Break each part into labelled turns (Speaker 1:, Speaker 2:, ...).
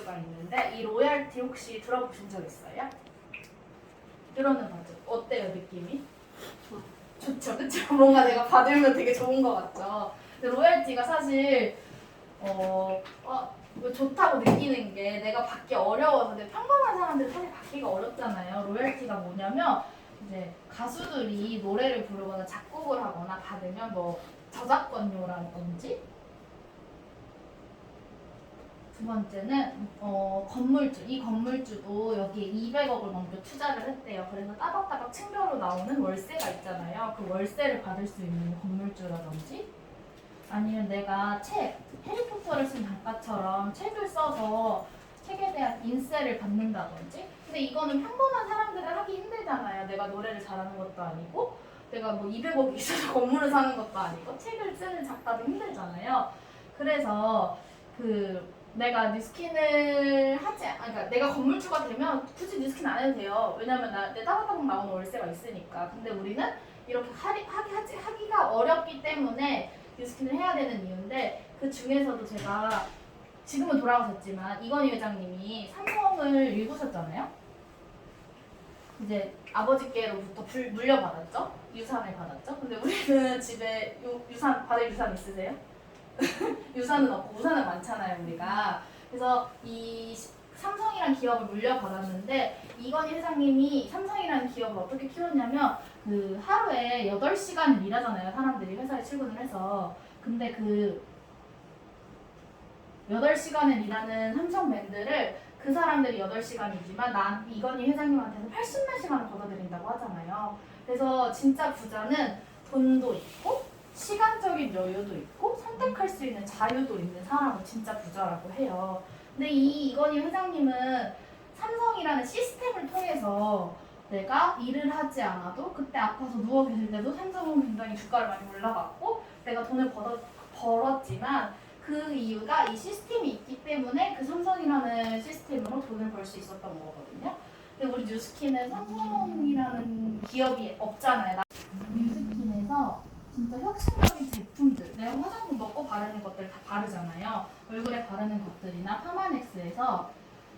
Speaker 1: 수가 있는데 이 로얄티 혹시 들어보신 적 있어요? 들어는 봤죠? 어때요 느낌이? 좋죠, 그쵸? 뭔가 내가 받으면 되게 좋은 것 같죠? 근데 로얄티가 사실 좋다고 느끼는 게 내가 받기 어려워서 근데 평범한 사람들은 사실 받기가 어렵잖아요. 로얄티가 뭐냐면 이제 가수들이 노래를 부르거나 작곡을 하거나 받으면 뭐 저작권료라든지 두 번째는 건물주. 이 건물주도 여기에 200억을 넘게 투자를 했대요. 그래서 따박따박 층별로 나오는 월세가 있잖아요. 그 월세를 받을 수 있는 건물주라든지 아니면 내가 책, 해리포터를 쓴 작가처럼 책을 써서 책에 대한 인세를 받는다든지. 근데 이거는 평범한 사람들은 하기 힘들잖아요. 내가 노래를 잘하는 것도 아니고 내가 뭐 200억이 있어서 건물을 사는 것도 아니고 책을 쓰는 작가도 힘들잖아요. 그래서 내가 뉴스킨을 그러니까 내가 건물주가 되면 굳이 뉴스킨 안 해도 돼요. 왜냐면 내 따박따박 나오는 월세가 있으니까. 근데 우리는 이렇게 하기가 어렵기 때문에 뉴스킨을 해야 되는 이유인데 그 중에서도 제가 지금은 돌아가셨지만 이건희 회장님이 삼성을 일구셨잖아요. 이제 아버지께로부터 물려받았죠. 유산을 받았죠. 근데 우리는 집에 받을 유산 있으세요? 유산은 없고 우산은 많잖아요 우리가. 그래서 이 삼성이란 기업을 물려받았는데 이건희 회장님이 삼성이라는 기업을 어떻게 키웠냐면 하루에 8시간을 일하잖아요. 사람들이 회사에 출근을 해서. 근데 8시간을 일하는 삼성맨들을 그 사람들이 8시간이지만 이건희 회장님한테는 80만 시간을 걷어들인다고 하잖아요. 그래서 진짜 부자는 돈도 있고 시간적인 여유도 있고 선택할 수 있는 자유도 있는 사람은 진짜 부자라고 해요. 근데 이건희 회장님은 삼성이라는 시스템을 통해서 내가 일을 하지 않아도 그때 아파서 누워 계실 때도 삼성은 굉장히 주가를 많이 올라갔고 내가 돈을 벌었지만 그 이유가 이 시스템이 있기 때문에 그 삼성이라는 시스템으로 돈을 벌 수 있었던 거거든요. 근데 우리 뉴스킨은 삼성이라는 기업이 없잖아요. 뉴스킨에서 진짜 혁신적인 제품들, 내가 화장품 먹고 바르는 것들 다 바르잖아요. 얼굴에 바르는 것들이나 파마넥스에서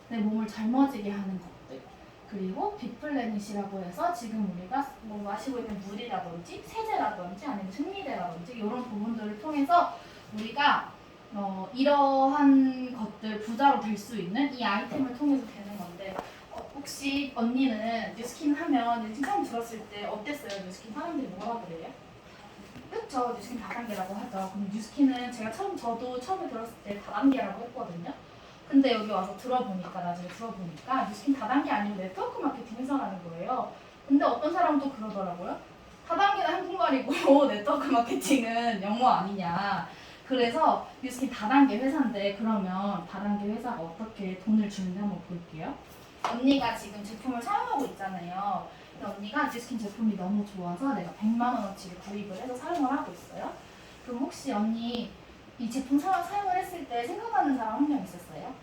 Speaker 1: 내 몸을 젊어지게 하는 것들, 그리고 빅플래닛이라고 해서 지금 우리가 뭐 마시고 있는 물이라든지 세제라든지 아니면 생리대라든지 이런 부분들을 통해서 우리가 이러한 것들 부자로 될 수 있는 이 아이템을 통해서 되는 건데 혹시 언니는 뉴스킨 하면 뉴스킨 처음 들었을 때 어땠어요? 뉴스킨 사람들이 뭐라 그래요? 그쵸, 뉴스킨 다단계라고 하죠. 근데 뉴스킨은 저도 처음에 들었을 때 다단계라고 했거든요. 근데 여기 와서 나중에 들어보니까 뉴스킨 다단계 아니고 네트워크 마케팅 회사라는 거예요. 근데 어떤 사람도 그러더라고요. 다단계는 한국말이고 네트워크 마케팅은 영어 아니냐. 그래서 뉴스킨 다단계 회사인데 그러면 다단계 회사가 어떻게 돈을 주는지 한번 볼게요. 언니가 지금 제품을 사용하고 있잖아요. 근데 언니가 뉴스킨 제품이 너무 좋아서 내가 100만 원어치를 구입을 해서 사용을 하고 있어요. 그럼 혹시 언니 이 제품 사용을 했을 때 생각나는 사람 한 명 있었어요?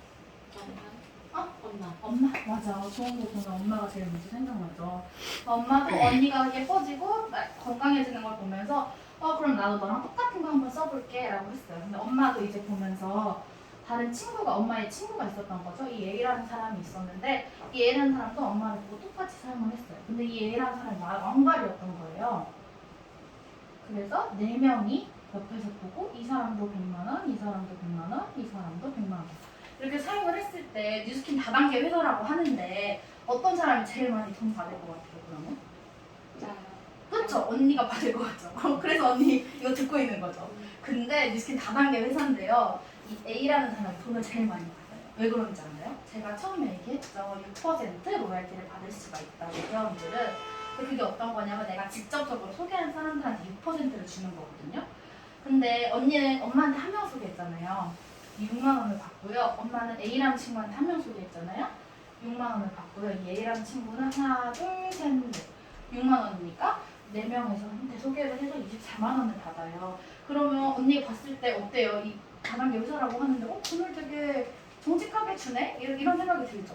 Speaker 1: 엄마? 맞아. 좋은 거 보면 엄마가 제일 먼저 생각나죠. 엄마도 언니가 예뻐지고 건강해지는 걸 보면서 그럼 나도 너랑 똑같은 거 한번 써볼게 라고 했어요. 근데 엄마도 이제 보면서 다른 엄마의 친구가 있었던 거죠. 이 A라는 사람이 있었는데 이 A라는 사람도 엄마를 보고 똑같이 사용을 했어요. 근데 이 A라는 사람이 왕발이었던 거예요. 그래서 4명이 옆에서 보고 이 사람도 100만 원, 이 사람도 100만 원, 이 사람도 100만 원 이렇게 사용을 했을 때 뉴스킨 다단계 회사라고 하는데 어떤 사람이 제일 많이 돈 받을 것 같아요 그러면? 그렇죠. 언니가 받을 것 같죠. 그래서 언니 이거 듣고 있는 거죠. 근데 뉴스킨 다단계 회사인데요. 이 A라는 사람이 돈을 제일 많이 받아요. 왜 그런지 알아요? 제가 처음에 얘기했죠. 6% 로얄티를 받을 수가 있다고 회원들은. 근데 그게 어떤 거냐면 내가 직접적으로 소개한 사람들한테 6%를 주는 거거든요. 근데 언니는 엄마한테 한 명 소개했잖아요. 6만 원을 받고요. 엄마는 A라는 친구한테 한 명 소개했잖아요. 6만 원을 받고요. 이 A라는 친구는 하나, 둘, 셋, 넷. 6만 원이니까 4명에서 한테 소개를 해서 24만 원을 받아요. 그러면 언니가 봤을 때 어때요? 이 다단계 회사라고 하는데 돈을 되게 정직하게 주네? 이런 생각이 들죠.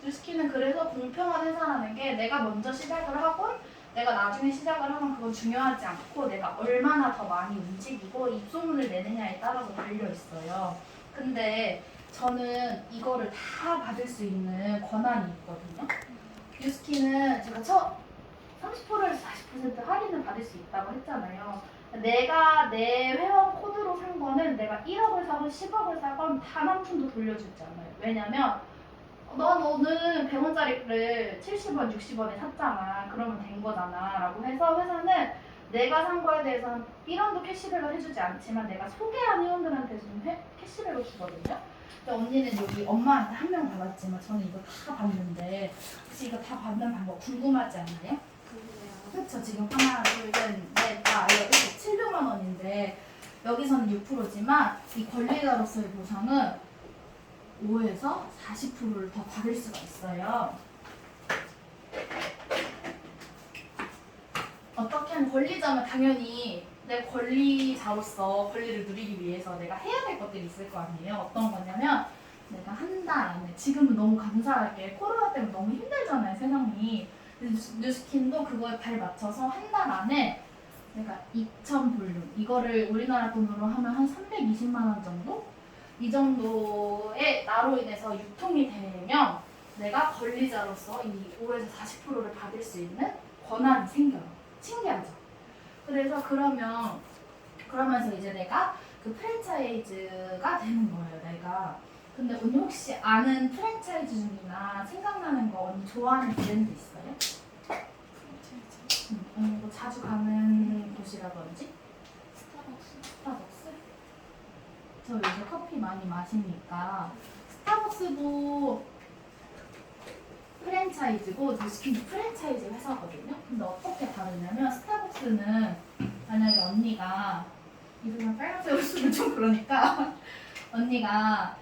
Speaker 1: 뉴스킨은 그래서 공평한 회사라는 게 내가 먼저 시작을 하고 내가 나중에 시작을 하면 그건 중요하지 않고 내가 얼마나 더 많이 움직이고 입소문을 내느냐에 따라서 달려 있어요. 근데 저는 이거를 다 받을 수 있는 권한이 있거든요. 뉴스킨은 제가 첫 30%에서 40% 할인을 받을 수 있다고 했잖아요. 내가 내 회원 코드로 산 거는 내가 1억을 사건 10억을 사건 단 한 푼도 돌려주지 않아요. 왜냐면 너는 100원짜리를 70원, 60원에 샀잖아. 그러면 된 거잖아. 라고 해서 회사는 내가 산 거에 대해서는 1원도 캐시백을 해주지 않지만 내가 소개한 회원들한테는 캐시백을 주거든요. 근데 언니는 여기 엄마한테 한 명 받았지만 저는 이거 다 받는데 혹시 이거 다 받는 방법 궁금하지 않나요? 그렇죠. 지금 하나, 둘, 셋, 넷, 다 이렇게 700만 원인데 여기서는 6%지만 이 권리자로서의 보상은 5에서 40%를 더 받을 수가 있어요. 어떻게 하면 권리자면 당연히 내 권리자로서 권리를 누리기 위해서 내가 해야 될 것들이 있을 거 아니에요. 어떤 거냐면 내가 한 달 안에 지금은 너무 감사하게 코로나 때문에 너무 힘들잖아요. 세상이. 뉴스킨도 그거에 발 맞춰서 한 달 안에 내가 2,000불룸 이거를 우리나라 돈으로 하면 한 320만 원 정도? 이 정도의 나로 인해서 유통이 되면 내가 권리자로서 이 5에서 40%를 받을 수 있는 권한이 생겨요. 신기하죠? 그래서 그러면서 이제 내가 그 프랜차이즈가 되는 거예요. 내가. 근데 언니 혹시 아는 프랜차이즈 중이나 생각나는 거 언니 좋아하는 브랜드 있어요? 뭐 자주 가는 곳이라든지? 스타벅스? 저 요새 커피 많이 마시니까 스타벅스도 프랜차이즈고 뉴스킨도 프랜차이즈 회사거든요. 근데 어떻게 다르냐면 스타벅스는 만약에 언니가 이름을 빨간색으로 쓰면 좀 그러니까 언니가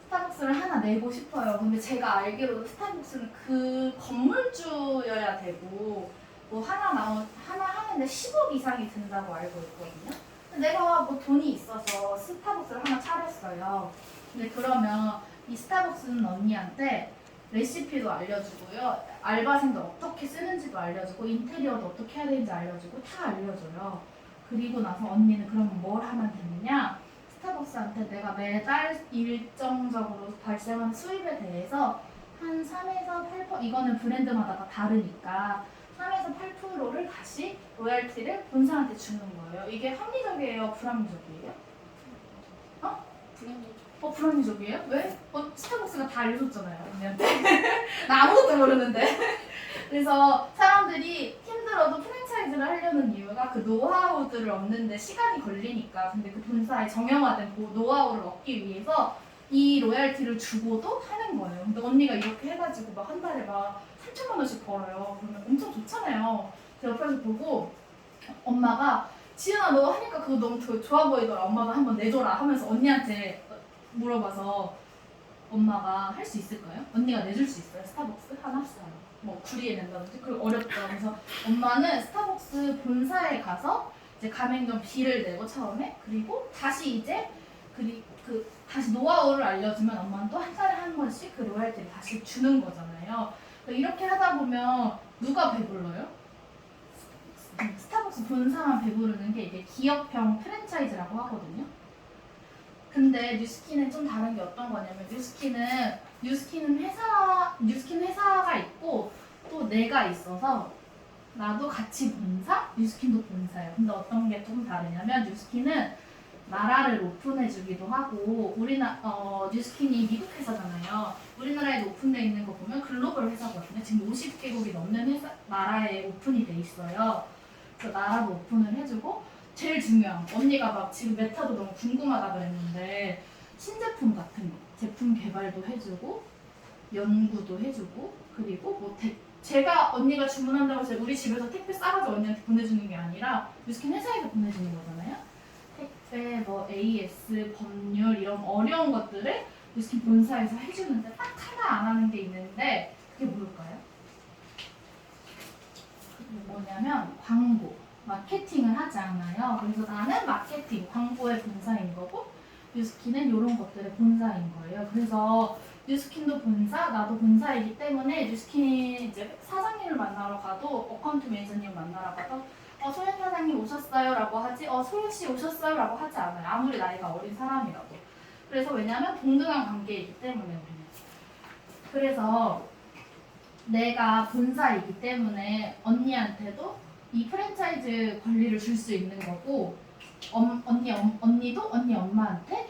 Speaker 1: 스타벅스를 하나 내고 싶어요. 근데 제가 알기로도 스타벅스는 그 건물주여야 되고 뭐 하나 하는데 10억 이상이 든다고 알고 있거든요. 근데 내가 뭐 돈이 있어서 스타벅스를 하나 차렸어요. 근데 그러면 이 스타벅스는 언니한테 레시피도 알려주고요. 알바생도 어떻게 쓰는지도 알려주고 인테리어도 어떻게 해야 되는지 알려주고 다 알려줘요. 그리고 나서 언니는 그러면 뭘 하면 되느냐? 스타벅스한테 내가 매달 일정적으로 발생하는 수입에 대해서 한 3에서 8% 이거는 브랜드마다 다 다르니까 3에서 8%를 다시 로열티를 본사한테 주는 거예요. 이게 합리적이에요? 불합리적이에요? 불합리적이에요? 왜? 스타벅스가 다 알려줬잖아요. 언니한테. 나 아무것도 모르는데. 그래서 사람들이 힘들어도 프랜차이즈를 하려는 이유가 그 노하우들을 얻는데 시간이 걸리니까. 근데 그 본사의 정형화된 그 노하우를 얻기 위해서 이 로얄티를 주고도 하는 거예요. 근데 언니가 이렇게 해가지고 막 한 달에 막 3천만 원씩 벌어요. 그러면 엄청 좋잖아요. 제가 옆에서 보고 엄마가 지은아 너 하니까 그거 너무 좋아 보이더라. 엄마가 한번 내줘라 하면서 언니한테 물어봐서 엄마가 할 수 있을까요? 언니가 내줄 수 있어요? 스타벅스? 하나? 뭐 구리에 낸다든지 그리고 어렵죠. 그래서 엄마는 스타벅스 본사에 가서 이제 가맹점 비를 내고 처음에 그리고 다시 이제 다시 노하우를 알려주면 엄마는 또 한 달에 한 번씩 그 로얄티를 다시 주는 거잖아요. 이렇게 하다 보면 누가 배불러요? 스타벅스 본사만 배부르는 게 이게 기업형 프랜차이즈라고 하거든요. 근데 뉴스킨은 좀 다른 게 어떤 거냐면 뉴스킨은 회사가 있고 또 내가 있어서 나도 같이 본사, 뉴스킨도 본사예요. 근데 어떤 게 좀 다르냐면 뉴스킨은 나라를 오픈해주기도 하고 뉴스킨이 미국 회사잖아요. 우리나라에도 오픈돼 있는 거 보면 글로벌 회사거든요. 지금 50개국이 넘는 나라에 오픈이 돼 있어요. 그래서 나라도 오픈을 해주고 제일 중요한 언니가 막 지금 메타도 너무 궁금하다 그랬는데 신제품 같은 거 제품 개발도 해주고 연구도 해주고 그리고 뭐 제가 언니가 주문한다고 해서 우리 집에서 택배 싸가지고 언니한테 보내주는 게 아니라 뉴스킨 회사에서 보내주는 거잖아요. 택배, 뭐 AS, 법률 이런 어려운 것들을 뉴스킨 본사에서 해주는데 딱 하나 안 하는 게 있는데 그게 뭘까요? 그게 뭐냐면 광고, 마케팅을 하지 않아요. 그래서 나는 마케팅, 광고의 본사인 거고 뉴스킨은 이런 것들의 본사인 거예요. 그래서 뉴스킨도 본사, 나도 본사이기 때문에 뉴스킨 이제 사장님을 만나러 가도 어카운트 매니저님 만나러 가도 소연 사장님 오셨어요? 라고 하지 소연 씨 오셨어요? 라고 하지 않아요. 아무리 나이가 어린 사람이라도. 그래서 왜냐면 동등한 관계이기 때문에. 그래서 내가 본사이기 때문에 언니한테도 이 프랜차이즈 권리를 줄 수 있는 거고, 언니도 언니 엄마한테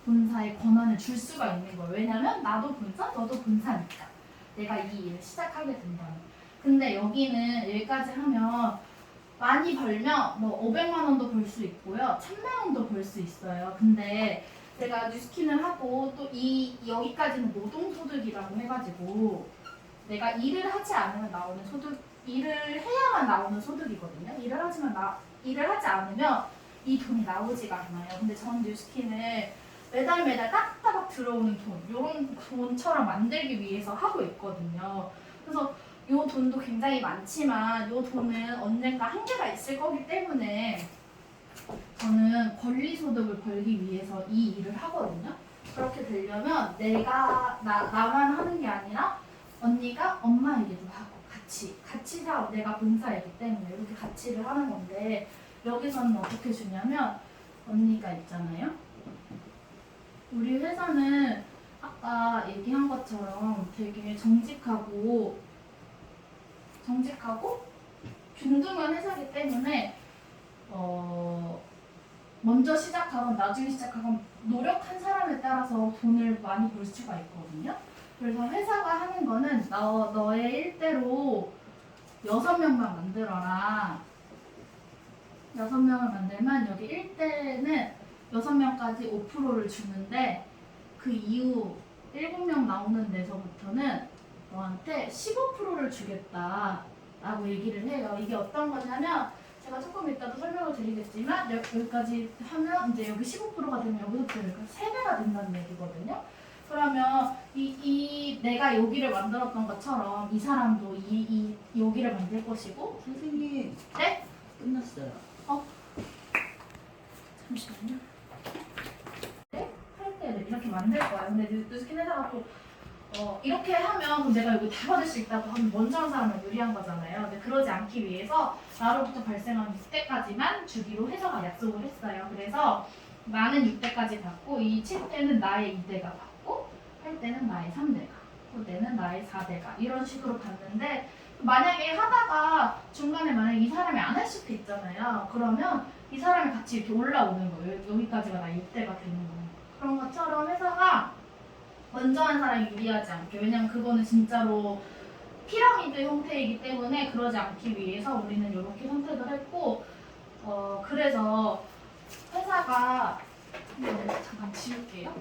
Speaker 1: 본사의 권한을 줄 수가 있는 거예요. 왜냐면 나도 본사, 너도 본사니까. 내가 이 일을 시작하게 된다면. 근데 여기는 여기까지 하면 많이 벌면 뭐 500만 원도 벌 수 있고요. 1000만 원도 벌 수 있어요. 근데 제가 뉴스킨을 하고 또 여기까지는 노동소득이라고 해가지고 내가 일을 하지 않으면 나오는 소득, 일을 해야만 나오는 소득이거든요. 일을 하지 않으면 이 돈이 나오지가 않아요. 근데 전 뉴스킨을 매달 따박따박 들어오는 돈, 이런 돈처럼 만들기 위해서 하고 있거든요. 그래서 이 돈도 굉장히 많지만 이 돈은 언젠가 한계가 있을 거기 때문에 저는 권리소득을 벌기 위해서 이 일을 하거든요. 그렇게 되려면 나만 하는 게 아니라 언니가 엄마에게도 하고 같이 사업, 내가 본사이기 때문에 이렇게 같이 일을 하는 건데, 여기서는 어떻게 주냐면 언니가 있잖아요. 우리 회사는 아까 얘기한 것처럼 되게 정직하고 균등한 회사이기 때문에 먼저 시작하건 나중에 시작하건 노력한 사람에 따라서 돈을 많이 벌 수가 있거든요. 그래서 회사가 하는 거는 너의 일대로 6명만 만들어라. 6명을 만들면 여기 1대는 6명까지 5%를 주는데, 그 이후 7명 나오는 데서부터는 너한테 15%를 주겠다라고 얘기를 해요. 이게 어떤 거냐면 제가 조금 이따도 설명을 드리겠지만 여기까지 하면 이제 여기 15%가 되면 여기서부터 여기가 3배가 된다는 얘기거든요. 그러면 내가 여기를 만들었던 것처럼 이 사람도 여기를 만들 것이고.
Speaker 2: 선생님.
Speaker 1: 네?
Speaker 2: 끝났어요.
Speaker 1: 잠시만요. 네? 할 때는 이렇게 만들 거야. 근데 뉴스킨 회사가 또 이렇게 하면 그럼 내가 여기 다 받을 수 있다고 하면 먼저 한 사람은 유리한 거잖아요. 근데 그러지 않기 위해서 나로부터 발생한 6대까지만 주기로 회사가 약속을 했어요. 그래서 나는 6대까지 받고 이 7대는 나의 2대가 받고 8대는 나의 3대가, 9대는 나의 4대가 이런 식으로 받는데, 만약에 하다가 중간에 만약에 이 사람이 안 할 수도 있잖아요. 그러면 이 사람이 같이 이렇게 올라오는 거예요. 여기까지가 나의 6대가 되는 거예요. 그런 것처럼 회사가 먼저 한 사람이 유리하지 않게, 왜냐면 그거는 진짜로 피라미드 형태이기 때문에 그러지 않기 위해서 우리는 이렇게 선택을 했고, 그래서 회사가 잠깐 지울게요.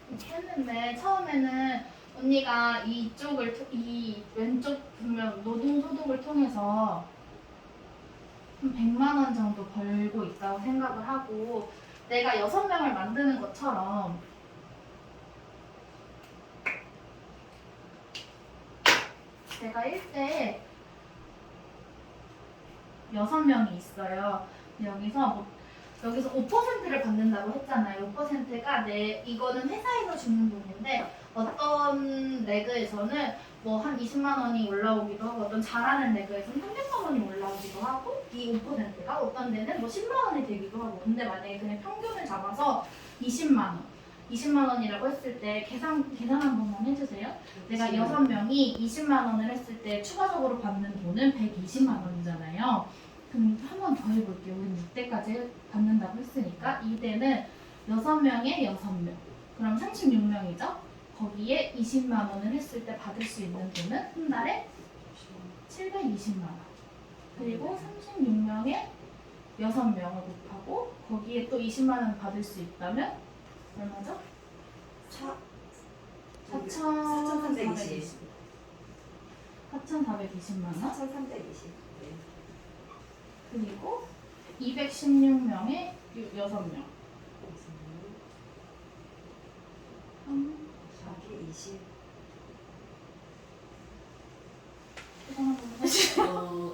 Speaker 1: 이렇게 했는데 처음에는 언니가 이 왼쪽 보면 노동소득을 통해서 한 100만 원 정도 벌고 있다고 생각을 하고, 내가 6명을 만드는 것처럼 내가 1대에 6명이 있어요. 여기서 5%를 받는다고 했잖아요. 5%가 이거는 회사에서 주는 돈인데, 어떤 레그에서는 뭐 한 20만 원이 올라오기도 하고, 어떤 잘하는 레그에서는 300만 원이 올라오기도 하고, 이 5%가 어떤 데는 뭐 10만 원이 되기도 하고. 근데 만약에 그냥 평균을 잡아서 20만 원이라고 했을 때 계산 한 번만 해주세요. 내가 6명이 20만 원을 했을 때 추가적으로 받는 돈은 120만 원이잖아요. 그럼 한 번 더 해볼게요. 우리 6대까지 받는다고 했으니까 2대는 6명에 6명. 그럼 36명이죠? 거기에 20만 원을 했을 때 받을 수 있는 돈은 한 달에 720만 원. 그리고 36명에 6명을 곱하고 거기에 또 20만 원 받을 수 있다면 얼마죠? 4,420. 4,420만 원.
Speaker 2: 4,320.
Speaker 1: 그리고 216명에 6명.
Speaker 2: 420.
Speaker 1: 계산 한번 해주세요.